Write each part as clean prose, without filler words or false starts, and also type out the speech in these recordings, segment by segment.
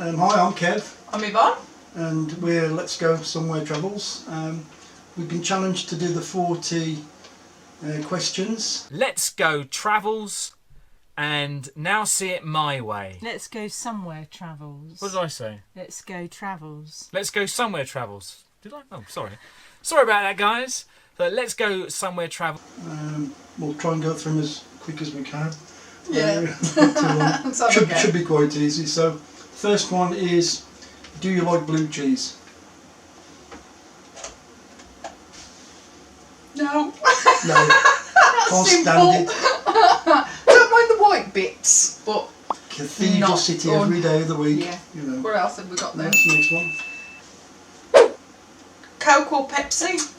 Hi, I'm Kev. I'm Yvonne. And we're Let's Go Somewhere Travels. We've been challenged to do the 40 questions. Let's go travels and now see it my way. Let's go somewhere travels. What did I say? Let's go travels. Let's go somewhere travels. Did I? Oh, sorry. Sorry about that, guys. So let's go somewhere travel. We'll try and go through them as quick as we can. Yeah. Should be quite easy. So, first one is, do you like blue cheese? No. No. Can't stand it. Don't mind the white bits, but Cathedral not City on. every day of the week. Yeah. You know. What else have we got there? That's the next one. Coke or Pepsi?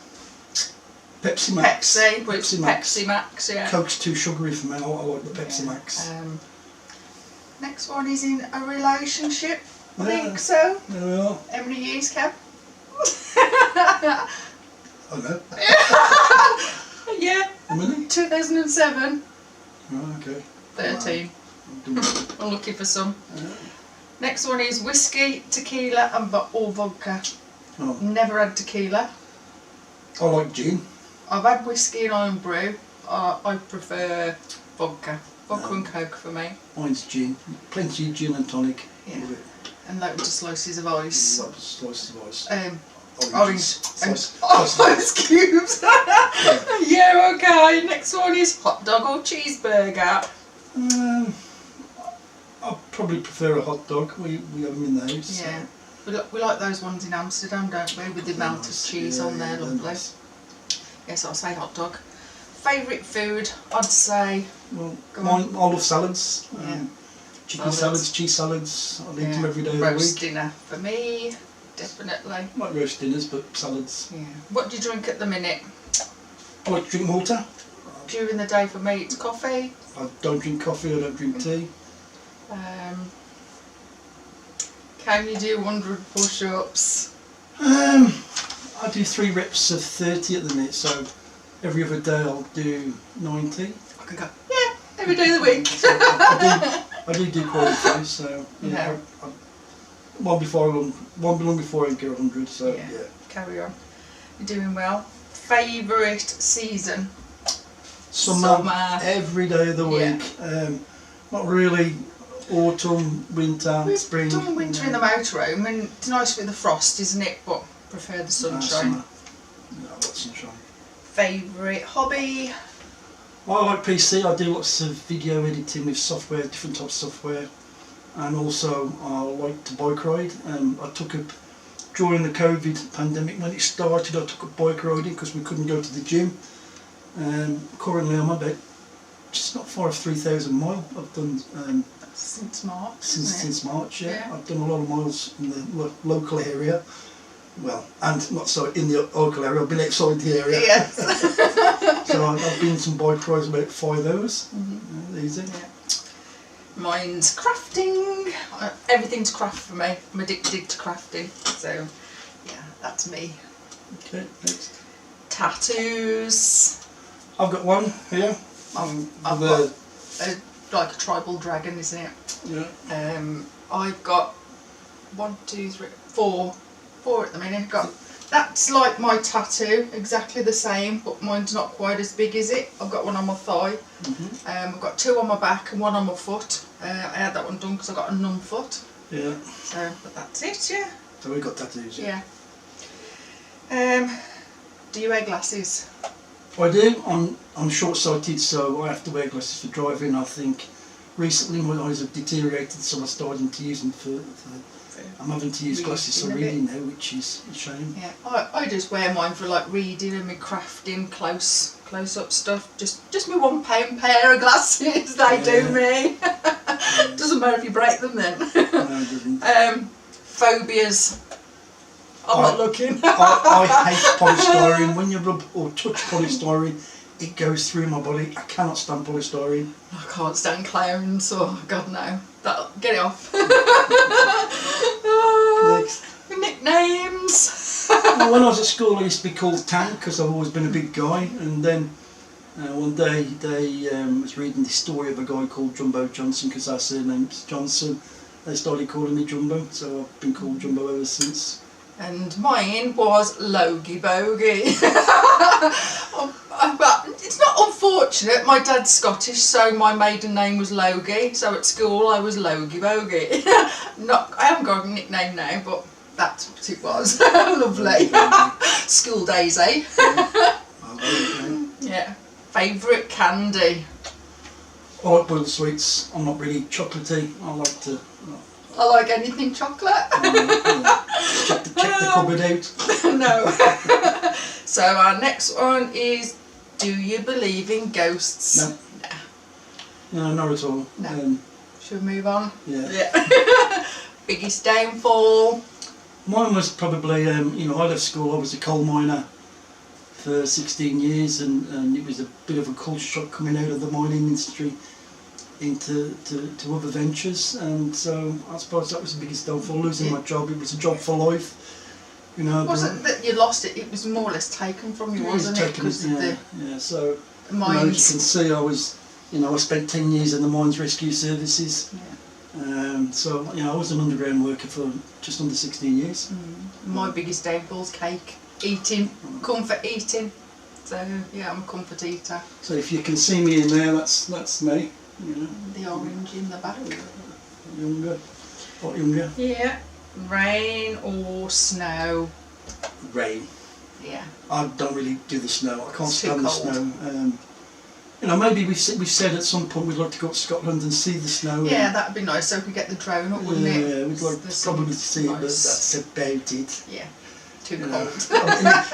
Pepsi Max. Pepsi, which Pepsi Max, yeah. Coke's too sugary for me. I like the Pepsi Max. Next one is in a relationship. I Yeah. think so. There we are. How many years, Kev? I know. Yeah. How many? 2007. Oh, okay. 13. Wow. I'm looking for some. Yeah. Next one is whiskey, tequila, or vodka. Oh. Never had tequila. I like gin. I've had whiskey and iron brew. I prefer vodka. Vodka and Coke for me. Mine's gin. Plenty of gin and tonic. Yeah. Love it. And loads of slices of ice. Lots of slices of ice. Orange and Slices. ice cubes. Yeah, okay. Next one is hot dog or cheeseburger. I probably prefer a hot dog. We have them in the house. Yeah. We like those ones in Amsterdam, don't we? With the amount of cheese on there, lovely. Nice. Yes, I'll say hot dog. Favourite food, I'd say. Well, Go I love salads. Yeah. Chicken salads, cheese salads. I eat them every day of the Roast week. dinner for me, definitely. Not roast dinners, but salads. Yeah. What do you drink at the minute? I like to drink water. During the day for me it's coffee. I don't drink coffee, I don't drink tea. Can you do 100 push-ups? I do 3 reps of 30 at the minute, so every other day I'll do 90. I can go, yeah, every day of the week. So I do quite a few, so yeah. One long before I get 100, so yeah. Carry on. You're doing well. Favourite season? Summer. Every day of the week. Not really autumn, winter, We've spring. done winter in the motorhome, and it's nice with the frost, isn't it? But prefer the sunshine. Summer. No, I like sunshine. Favourite hobby? I like PC. I do lots of video editing with software, different types of software, and also I like to bike ride. I took up during the COVID pandemic when it started. I took up bike riding because we couldn't go to the gym. Currently I'm about just not far off 3,000 miles. I've done Since March. since March. Yeah. Yeah. I've done a lot of miles in the local area. Well, and not so in the local area. I've been outside the area. Yes. So I've been some bike rides about 5 hours. Easy. Yeah. Mine's crafting. Everything's craft for me. I'm addicted to crafting. So, yeah, that's me. Okay, next. Tattoos. I've got one here. I've got like a tribal dragon, isn't it? Yeah. I've got 1, 2, 3, 4 at the minute. That's like my tattoo, exactly the same, but mine's not quite as big as it. I've got one on my thigh. I've got 2 on my back and 1 on my foot. I had that one done because I got a numb foot. Yeah. So, but that's it, yeah. So we've got tattoos. Yeah. Do you wear glasses? I do. I'm short-sighted, so I have to wear glasses for driving. I think recently my eyes have deteriorated, so I'm starting to use them I'm having to use glasses for reading now, which is a shame. Yeah, I just wear mine for like reading and my crafting, close-up stuff. Just my £1 pair of glasses. They do me. Doesn't matter if you break them then. No, it doesn't. Phobias. I'm not looking. I hate polystyrene. When you rub or touch polystyrene, it goes through my body. I cannot stand polystyrene. I can't stand clowns. Oh God, no. Get it off. Next. Nicknames. Well, when I was at school, I used to be called Tank because I've always been a big guy. And then one day they was reading the story of a guy called Jumbo Johnson because our surname's Johnson. they started calling me Jumbo, so I've been called Jumbo ever since. And mine was Logie Bogie. But it's not unfortunate. My dad's Scottish, so my maiden name was Logie. So at school I was Logie Bogie. I haven't got a nickname now, but that's what it was. Lovely. School days, eh? Yeah. Favourite candy? I like boiled sweets. I'm not really chocolatey. I like to. I like anything chocolate. Check the cupboard out. No. So our next one is, do you believe in ghosts? No. No, not at all. No. Should we move on? Yeah. Biggest downfall? Mine was probably, I left school, I was a coal miner for 16 years and it was a bit of a culture shock coming out of the mining industry into other ventures, and so I suppose that was the biggest downfall, losing my job. It was a job for life. Wasn't that you lost it? It was more or less taken from you, wasn't it? Because of the so mines. As you can see, I was, I spent 10 years in the Mines Rescue Services. Yeah. So I was an underground worker for just under 16 years. My biggest downfall's cake eating, comfort eating. So yeah, I'm a comfort eater. So if you can see me in there, that's me. The orange in the back. Younger, what younger? Yeah. Rain or snow? Rain. Yeah. I don't really do the snow. I can't It's too stand the cold. snow. Maybe we've said at some point we'd like to go to Scotland and see the snow. Yeah, that'd be nice. So we could get the drone up, wouldn't it? Yeah, we'd like The probably to sun's see it, but nice. that's about it. Yeah. Too You know. cold.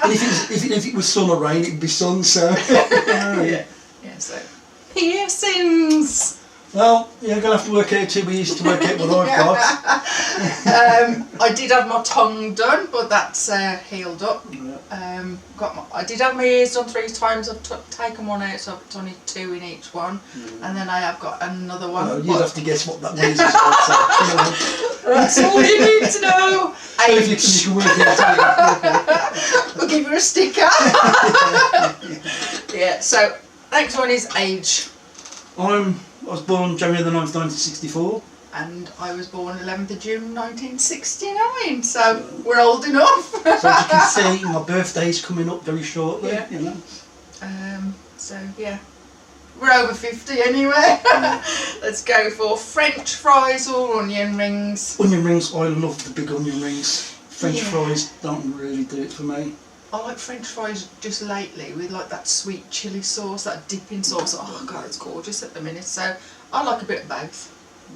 And if it was sun or rain, it'd be sun. So Yeah. So piercings. well, you're gonna have to work out too. We used to work out what I've got. I did have my tongue done, but that's healed up. I did have my ears done 3 times. I've taken one out, so I've done 2 in each one, and then I have got another one. Well, you'd have to guess what that means as well. So, That's all you need to know. if you can work it out. We'll give you a sticker. Yeah. So next one is age. I was born January the 9th, 1964. And I was born 11th of June 1969, so we're old enough. So as you can see, my birthday's coming up very shortly. Yeah. So yeah, we're over 50 anyway. Let's go for French fries or onion rings. Onion rings, I love the big onion rings. French Yeah. fries don't really do it for me. I like French fries just lately with like that sweet chilli sauce, that dipping sauce. Oh god, it's gorgeous at the minute. So I like a bit of both.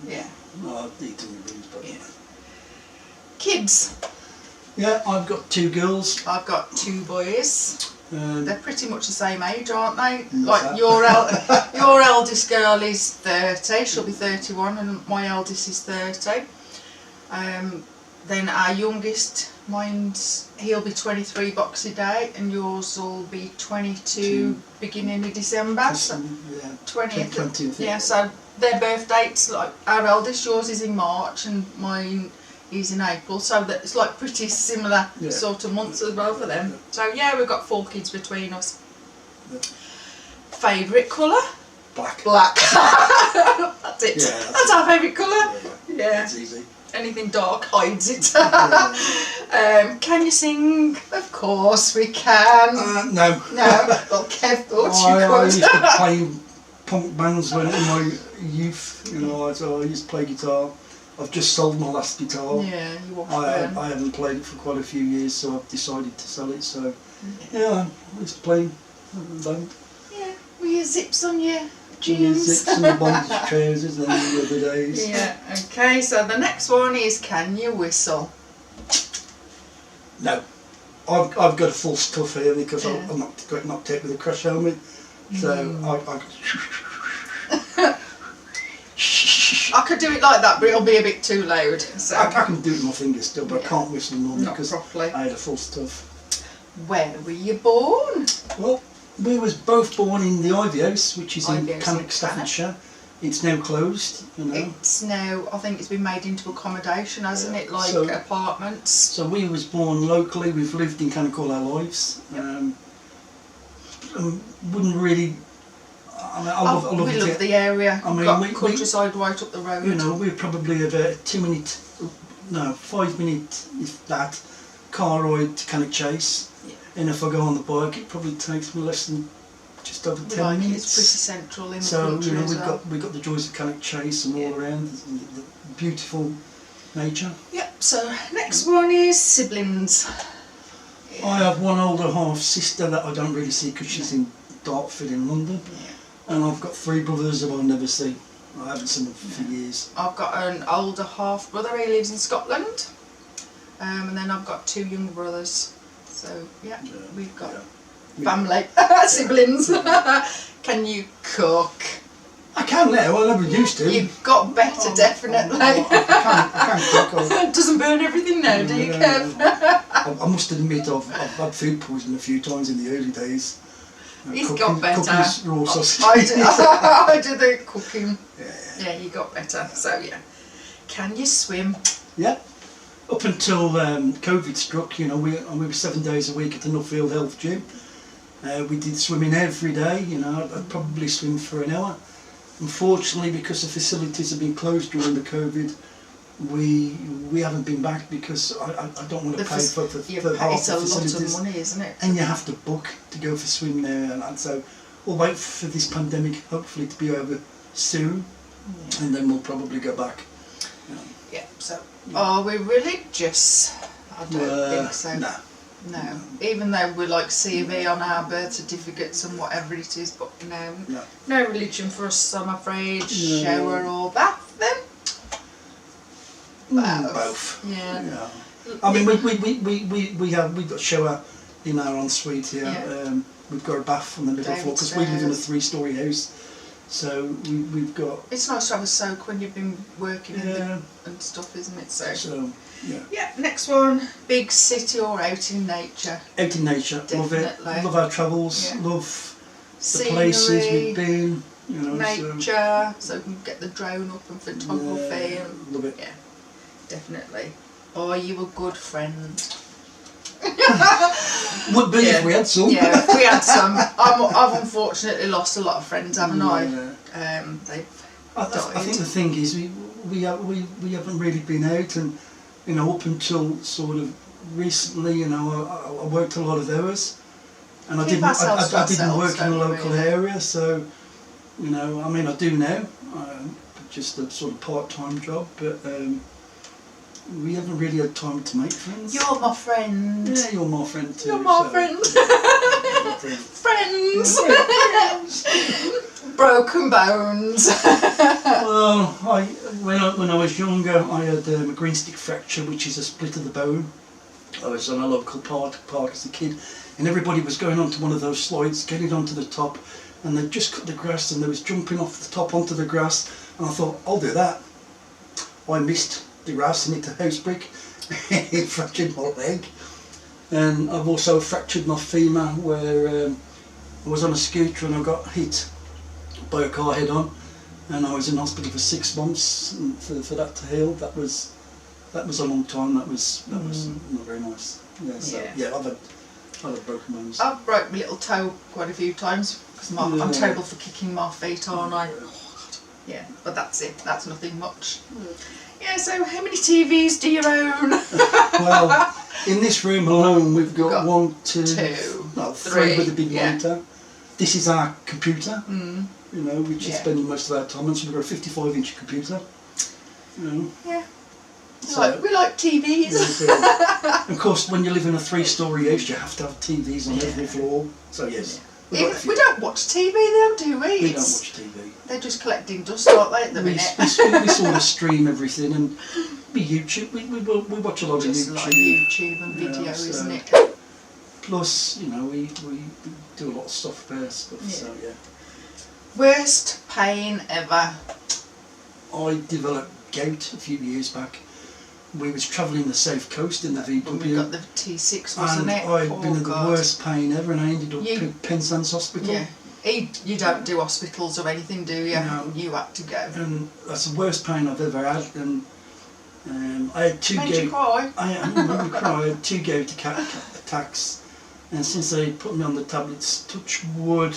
Yeah. No, I'd eat onion rings, but Kids. yeah, I've got 2 girls. I've got 2 boys. They're pretty much the same age, aren't they? What's Like that? your eldest girl is 30, she'll be 31, and my eldest is 30. Then our youngest, he'll be 23 Boxing Day, and yours will be 22 beginning of December. So 20th. 20th. Yeah, so their birth dates, like our eldest, yours is in March and mine is in April, so that it's like pretty similar sort of months as well for them. So yeah, we've got 4 kids between us. Yeah. Favourite colour? Black. Black. That's it. Yeah, that's our favourite colour. Yeah. It's easy. Anything dark hides it. Can you sing? Of course we can. No. No. Well, Kev thought you I could. used to play punk bands when in my youth. So I used to play guitar. I've just sold my last guitar. Yeah, you walked I haven't played it for quite a few years, so I've decided to sell it. So yeah, I used to play band. Yeah, with your zips on your Jeans, jeans. zips and the bondage trousers and the other days. Yeah, okay, so the next one is, can you whistle? No. I've got a full stuff here because I'm got knocked out with a crash helmet. So I could do it like that, but it'll be a bit too loud. So I can do it with my fingers still, but I can't whistle normally not because properly. I had a full stuff. Where were you born? Well, we was both born in the Ivy House, which is in Ivy House in Cannock, Staffordshire. It's now closed, It's now, I think it's been made into accommodation, hasn't it? Like So- apartments. So we was born locally. We've lived in Cannock all our lives. Wouldn't really. I mean, I love we love it. the area. I mean, Got countryside right up the road. You know, we're probably about 5 minute, if that, car ride to Cannock Chase. Yeah. And if I go on the bike, it probably takes me less than just over 10 minutes. It's pretty central in the so country you know, as well. we've got the joys of Cannock Chase and all around the beautiful nature. Yep. So next one is siblings. I have one older half sister that I don't really see because she's in Dartford in London, and I've got 3 brothers that I'll never see. I haven't seen them for years. I've got an older half brother. He lives in Scotland, and then I've got 2 younger brothers. So we've got family siblings. Can you cook? I can now. I never used to. You've got better, definitely. I can cook. Doesn't burn everything now, do you, Kev? I must admit, I've had food poisoning a few times in the early days. He's got better. Cookies, raw sausage. I do the cooking. Yeah, you got better. So yeah. Can you swim? Yeah. Up until COVID struck, you know, we were 7 days a week at the Nuffield Health Gym. We did swimming every day. You know, I'd probably swim for an hour. Unfortunately, because the facilities have been closed during the COVID, we haven't been back because I don't want to pay for half the facilities. It's a lot of money, isn't it? And you have to book to go for swim there, and so we'll wait for this pandemic hopefully to be over soon, and then we'll probably go back. Yeah. So, are we religious? I don't think so. No. Even though we like CV on our birth certificates and whatever it is, but no religion for us, I'm afraid. No. Shower or bath then? Both. Yeah. I mean, we've got shower in our ensuite here. Yeah. We've got a bath on the middle floor because we live in a 3-storey house. So we've got. It's nice to have a soak when you've been working and stuff, isn't it? So yeah. Yeah. Next one: big city or out in nature? Out in nature. Definitely. Love it. Love our travels. Yeah. Love the Scenery, places we've been. You know, nature, so we can get the drone up and photography. And, love it. Yeah, definitely. Are you a good friend? Would be if we had some. Yeah, if we had some. I've unfortunately lost a lot of friends, haven't I? They've I died. think the thing is we haven't really been out, and you know, up until sort of recently, you know, I worked a lot of hours, and I didn't work in a local area, so you know, I mean, I do now, just a sort of part-time job, but we haven't really had time to make friends. You're my friend. Yeah, you're my friend too. You're my friend. Friends. Broken bones. Well, when I was younger, I had a green stick fracture, which is a split of the bone. I was on a local park as a kid, and everybody was going onto one of those slides, getting onto the top, and they just cut the grass, and they was jumping off the top onto the grass, and I thought, I'll do that. I missed the grass and hit the house brick. It fractured my leg, and I've also fractured my femur where I was on a scooter and I got hit by a car head on, and I was in hospital for 6 months and for that to heal. That was a long time. That was not very nice. I've had broken bones. I've broke my little toe quite a few times because I'm terrible for kicking my feet, aren't I? Yeah, but that's it. That's nothing much. Yeah, so how many TVs do you own? Well, in this room alone we've got 1, 2, 3 with a big monitor. This is our computer, you know, which is spending most of our time on, so we've got a 55-inch computer. You know. Yeah. So, we like TVs. Of course, when you live in a 3-storey house, you have to have TVs on every floor. So yes. We don't watch TV though, do we? We don't watch TV. They're just collecting dust, aren't they, at the minute? We sort of stream everything, and YouTube. We watch a lot of YouTube. Just like YouTube and video, isn't it? Plus, you know, we do a lot of software stuff. Yeah. So yeah. Worst pain ever. I developed gout a few years back. We was travelling the south coast in the VW. We got the T6, wasn't it? I'd been in the worst pain ever, and I ended up in Penzance Hospital. Yeah. You don't do hospitals or anything, do you? No. You had to go. And that's the worst pain I've ever had. And I had 2 gout. Made you cry? I made me cry. I had 2 gout attacks, and since they put me on the tablets, touch wood,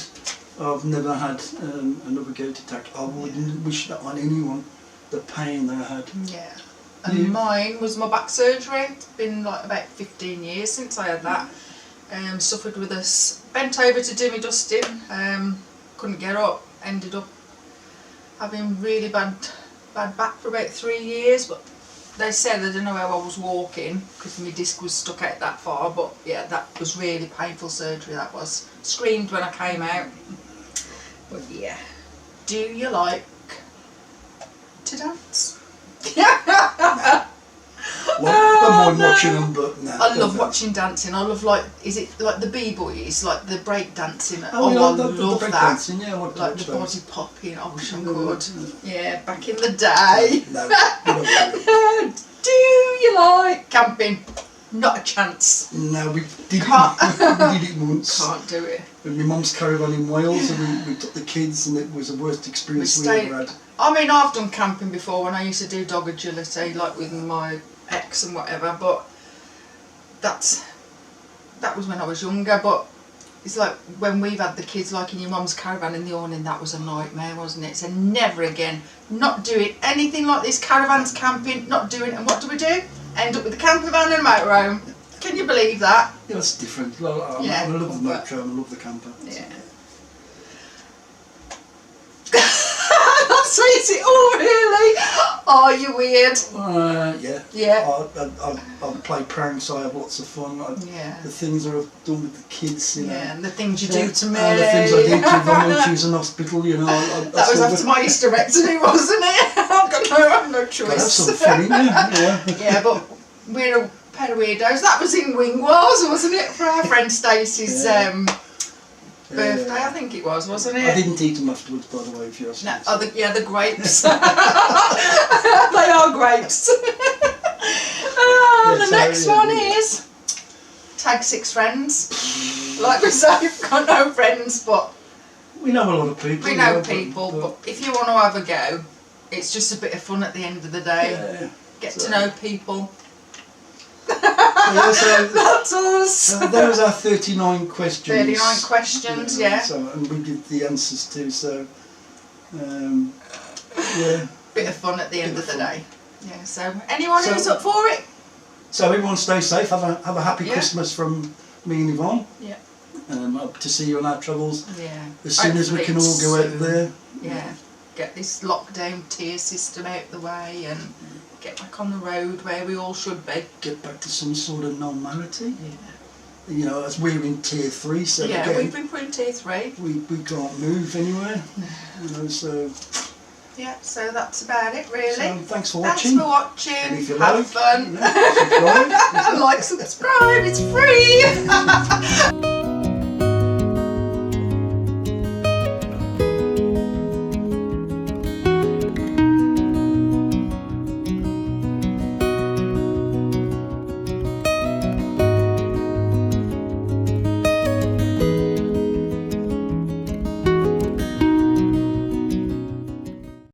I've never had another gout attack. I wouldn't wish that on anyone, the pain they had. Yeah. And mine was my back surgery. It's been like about 15 years since I had that. Suffered with us. Bent over to do my dusting. Couldn't get up. Ended up having really bad back for about 3 years. But they said I don't know how I was walking because my disc was stuck out that far. But yeah, that was really painful surgery. That was. Screamed when I came out. But yeah. Do you like to dance? Don't mind watching them, but no. I love watching dancing. I love is it like the b-boys, like the break dancing? Oh, I the love break that. dancing, yeah, like the body popping. I wish I could. Yeah, back in the day. No. Do you like camping? Not a chance. No, we did it once. Can't do it. With my mum's caravan in Wales, and we took the kids, and it was the worst experience we ever had. I mean, I've done camping before when I used to do dog agility, like with my ex and whatever, but that was when I was younger. But it's like when we've had the kids, like in your mum's caravan in the awning, that was a nightmare, wasn't it? So never again. Not doing anything like this, caravans, camping, not doing it. And what do we do? End up with a camper van and a motorhome. Can you believe that? Yeah, it's different. I love the motorhome, I love the camper. Yeah. So is it all really? Are you weird? Yeah. Yeah. I play pranks, I have lots of fun. The things I've done with the kids, you know. Yeah, and the things you do to me. And the things I do to them when she was in hospital, you know. That was after my hysterectomy, wasn't it? I've got no choice. Have some fun, yeah. Yeah, but we're a pair of weirdos. That was in Wingwars, wasn't it? For our friend Stacey's birthday, I think it was, wasn't it? I didn't eat them afterwards, by the way, if you ask me. No, the grapes. They are grapes. The next one is tag 6 friends. Like we say, we've got no friends, but we know a lot of people. We know people, but if you want to have a go, it's just a bit of fun at the end of the day. Yeah. Get to know people. Yeah, so that's us. There was our 39 questions. 39 questions, yeah. So, and we did the answers too, so yeah. Bit of fun at the end of the day. Yeah, so anyone who's up for it. So everyone stay safe, have a happy Christmas from me and Yvonne. Yeah. Hope to see you on our travels. Yeah. As soon as we can all go out there. Yeah. Get this lockdown tier system out the way and get back on the road where we all should be. Get back to some sort of normality. Yeah. You know, as we're in tier 3, so yeah, again, we've been put in tier 3. We can't move anywhere. You know, so yeah, so that's about it really. So thanks for watching. Thanks for watching. And if you have like, fun. subscribe. Like, subscribe, it's free.